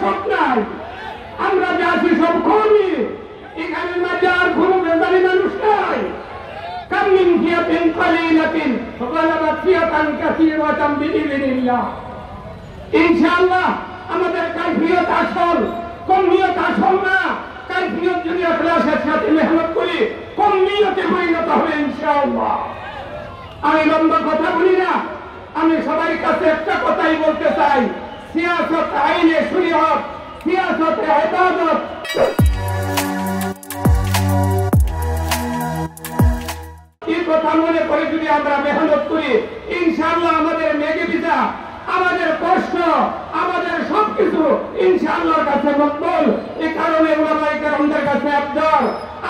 শাসক নাই, আমরা যে আছি সব কর্মী, এখানে মাঝে আর কোনো বেজারি মানুষ নাই। কামিন ফিয়াতিন কালিলাতিন ফাগালাবাত ফিয়াতান কাসীরাতান বিইذنিল্লাহ। ইনশাআল্লাহ আমাদের কাইফিয়ত আসল, কমিয়ত আসল না। কাইফিয়ত যদি ইখলাসের সাথে মেহনত করি কমিয়তে পরিণত হবে ইনশাআল্লাহ। আমি লম্বা কথা বলি না, আমি সবার কাছে একটা কথাই বলতে চাই, সিয়াসত আইনে শরীয়ত, সিয়াসত ইবাদত। এই কথা মনে করে যদি আমরা মেহনত করি ইনশাআল্লাহ আমাদের মেঘে বিজা, আমাদের কষ্ট, আমাদের সবকিছু ইনশাআল্লাহর কাছে মকবুল। এই কারণে উলামায়ে কেরামদের কাছে আবদার,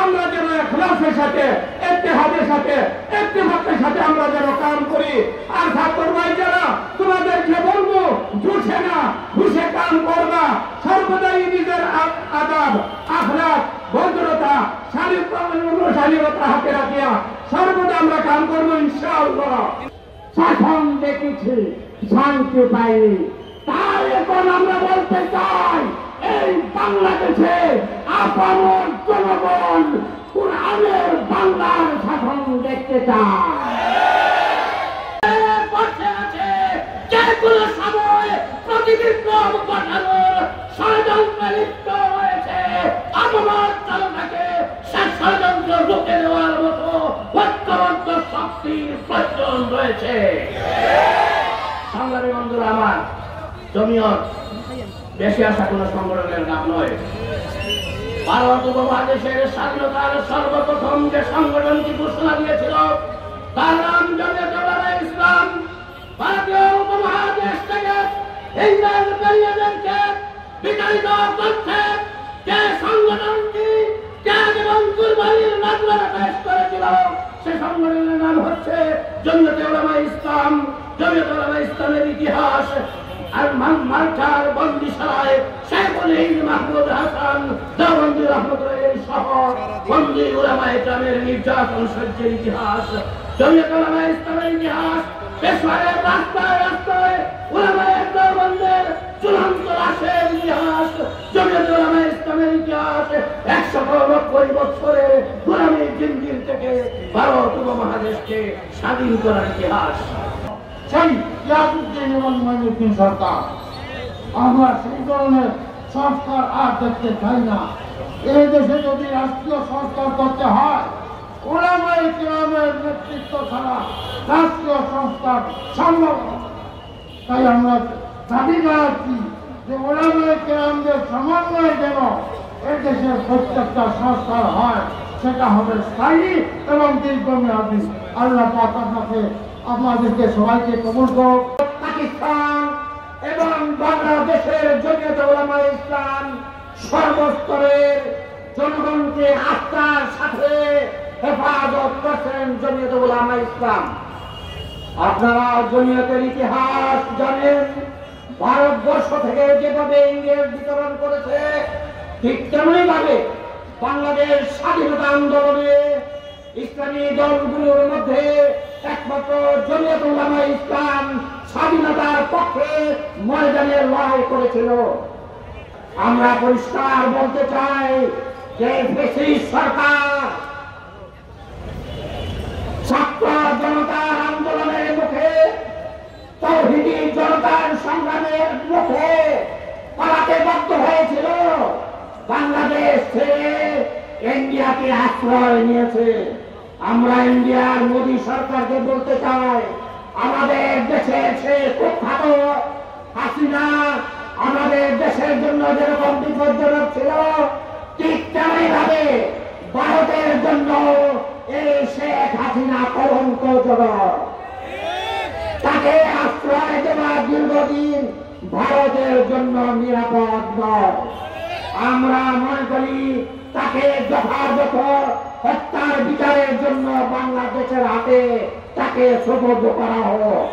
আমরা যেন ইখলাসের সাথে, ইত্তেহাদের সাথে, ইত্তেফাকের সাথে আমরা যেন কাজ করি। আর ছাত্র ভাই যারা, তোমাদেরকে বলবো ঝুঁসে না, ঘুষে কাজ করবা। সর্বদাই নিজের আদব, আখলাক, ভদ্রতা, শালীনতা হাতে রাখিয়া সর্বদা আমরা কাজ করবো ইনশাআল্লাহ। শাসন দেখেছি, শান্তি পাইনি, তাই এখন আমরা বলতে চাই এই বাংলাদেশে আপামর জনগণ কুরআনের বাংলার শাসন দেখতে চায়। যে কোনো সময় প্রতিবিপ্লব ঘটানোর ষড়যন্ত্রে লিপ্ত হয়েছে, আপামর জনতাকে সে ষড়যন্ত্র রুখে দেওয়ার মতো ঐক্যবদ্ধ শক্তির প্রয়োজন রয়েছে। সংগ্রামী বন্ধুরা আমার, জমিয়ত বেশি আসা কোন সংগঠনের নাম নয়। ভারত উপমহাদেশের স্বাধীনতার সর্বপ্রথম যে সংগঠনটি ঘোষণা দিয়েছিল তার নাম জমিয়ত উলামায়ে ইসলাম। ভারতীয় উপমহাদেশ থেকে ইংরেজ বেরিয়েদেরকে বিতাড়িত করতে যে সংগঠনটি ত্যাগ এবং কুরবানির নজরানা পেশ করেছিল সে সংগঠনের নাম হচ্ছে জমিয়ত উলামায়ে ইসলাম। জমিয়ত উলামায়ে ইসলামের ইতিহাস আর মালটার বন্দিশালায় শেখুল হিন্দ মাহমুদ হাসান দেওবন্দি রহমতুল্লাহ সহ বন্দি উলামায়ে ইসলামের নির্যাতন সহ্যের ইতিহাস, জমিয়ত উলামায়ে ইসলামের ইতিহাস, পেশোয়ারের রাস্তায় রাস্তায় উলামায়ে দেওবন্দের চূড়ান্ত লাশের ইতিহাস, জমিয়ত উলামায়ে ইসলামের ইতিহাস 190 বছরের গোলামীর জিঞ্জির থেকে ভারত উপমহাদেশকে স্বাধীন করার ইতিহাস। সেই ইয়াকুদ্দিন এবং মঈনুদ্দিন সরকার, আমরা সেই ধরনের সংস্কার আর দেখতে চাই না। এই দেশে যদি রাষ্ট্রীয় সংস্কার করতে হয় উলামায়ে কেরামের নেতৃত্ব ছাড়া রাষ্ট্রীয় সংস্কার সম্ভব নয়। তাই আমরা দাবি জানাচ্ছি যে উলামায়ে কেরামদের সমন্বয়ে যেন এই দেশের প্রত্যেকটা সংস্কার হয়, সেটা হবে স্থায়ী এবং দীর্ঘমেয়াদী। আল্লাহ পাক আপনাদেরকে সবাইকে কবুল করুক। পাকিস্তান এবং বাংলাদেশের জমিয়ত উলামায়ে ইসলাম সর্বস্তরের জনগণকে আস্থার সাথে হেফাজত করছেন জমিয়ত উলামায়ে ইসলাম। আপনারা জমিয়তের ইতিহাস জানেন, ভারতবর্ষ থেকে যেভাবে ইংরেজ বিতরণ করেছে ঠিক তেমনি ভাবে বাংলাদেশ স্বাধীনতা আন্দোলনে ইসলামী দলগুলোর মধ্যে একমাত্র জমিয়ত উলামায়ে ইসলাম স্বাধীনতার পক্ষে ময়দানে লড়াই করেছিল। আমরা পরিষ্কার বলতে চাই যে ফ্যাসিস্ট সরকার ছাত্র জনতার আন্দোলনের মুখে, তৌহিদি জনতার সংগ্রামের মুখে পালাতে বাধ্য হয়েছিল, বাংলাদেশ ছেড়ে ইন্ডিয়াকে আশ্রয় নিয়েছে। আমরা ইন্ডিয়ার মোদী সরকারকে বলতে চাই, আমাদের দেশে সে কুখ্যাত হাসিনা আমাদের দেশের জন্য যেরকম বিপজ্জনক ছিল ঠিক তেমনি ভাবে ভারতের জন্য এই শেখ হাসিনা কলঙ্কজনক। তাকে আশ্রয় দেওয়া দীর্ঘদিন ভারতের জন্য নিরাপদ নয়। আমরা মনে করি তাকে যথাযথ হত্যার বিচারের জন্য বাংলাদেশের হাতে তাকে সোপর্দ করা হোক।